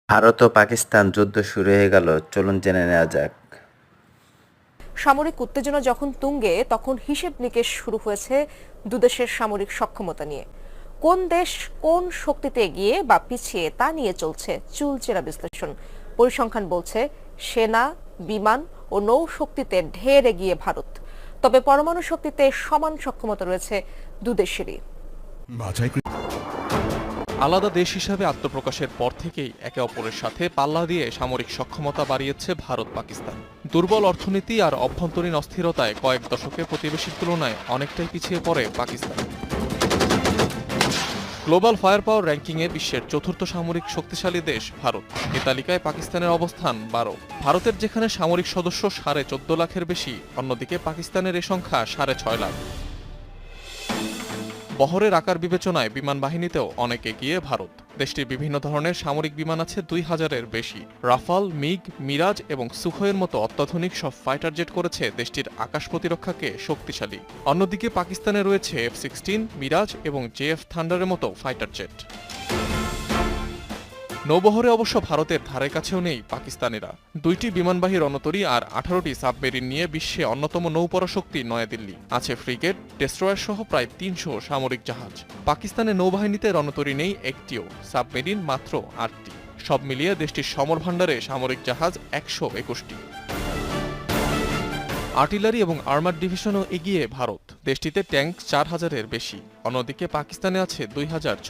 ভারত ও পাকিস্তান যুদ্ধ শুরু হয়ে গেল, চলুন জেনে নেওয়া যাক। সামরিক উত্তেজনা যখন তুঙ্গে তখন হিসেব নিকেশ শুরু হয়েছে দুদেশের সামরিক সক্ষমতা নিয়ে। কোন দেশ কোন শক্তিতে এগিয়ে বা পিছিয়ে তা নিয়ে চলছে চুলচেরা বিশ্লেষণ। পরিসংখ্যান বলছে সেনা, বিমান ও নৌ শক্তিতে ঢের এগিয়ে ভারত, তবে পরমাণু শক্তিতে সমান সক্ষমতা রয়েছে দুদেশেরই। আলাদা দেশ হিসাবে আত্মপ্রকাশের পর থেকেই একে অপরের সাথে পাল্লা দিয়ে সামরিক সক্ষমতা বাড়িয়েছে ভারত পাকিস্তান। দুর্বল অর্থনীতি আর অভ্যন্তরীণ অস্থিরতায় কয়েক দশকে প্রতিবেশীর তুলনায় অনেকটাই পিছিয়ে পড়ে পাকিস্তান। গ্লোবাল ফায়ার পাওয়ার র্যাঙ্কিংয়ে বিশ্বের চতুর্থ সামরিক শক্তিশালী দেশ ভারত। এ তালিকায় পাকিস্তানের অবস্থান 12। ভারতের যেখানে সামরিক সদস্য 14.5 লাখের বেশি, অন্যদিকে পাকিস্তানের এ সংখ্যা 6.5 লাখ। বহরের আকার বিবেচনায় বিমান বাহিনীতেও অনেক এগিয়ে ভারত। দেশটির বিভিন্ন ধরনের সামরিক বিমান আছে 2000-এর বেশি। রাফাল, মিগ, মিরাজ এবং সুখোয়ের মতো অত্যাধুনিক সব ফাইটার জেট করেছে দেশটির আকাশ প্রতিরক্ষাকে শক্তিশালী। অন্যদিকে পাকিস্তানে রয়েছে F-16, মিরাজ এবং JF থান্ডারের মতো ফাইটার জেট। নৌবহরে অবশ্য ভারতের ধারে কাছেও নেই পাকিস্তানিরা। 2টি বিমানবাহী রণতরী আর 18টি সাবমেরিন নিয়ে বিশ্বে অন্যতম নৌপরাশক্তি নয়াদিল্লি। আছে ফ্রিগেট, ডেস্ট্রয়ার সহ প্রায় 300 সামরিক জাহাজ। পাকিস্তানের নৌবাহিনীতে রণতরী নেই একটিও, সাবমেরিন মাত্র 8টি। সব মিলিয়ে দেশটির সমর ভাণ্ডারে সামরিক জাহাজ 121টি। আর্টিলারি এবং আর্মার ডিভিশনও এগিয়ে ভারত। দেশটিতে ট্যাঙ্ক 4000-এর বেশি। অন্যদিকে পাকিস্তানে আছে 2600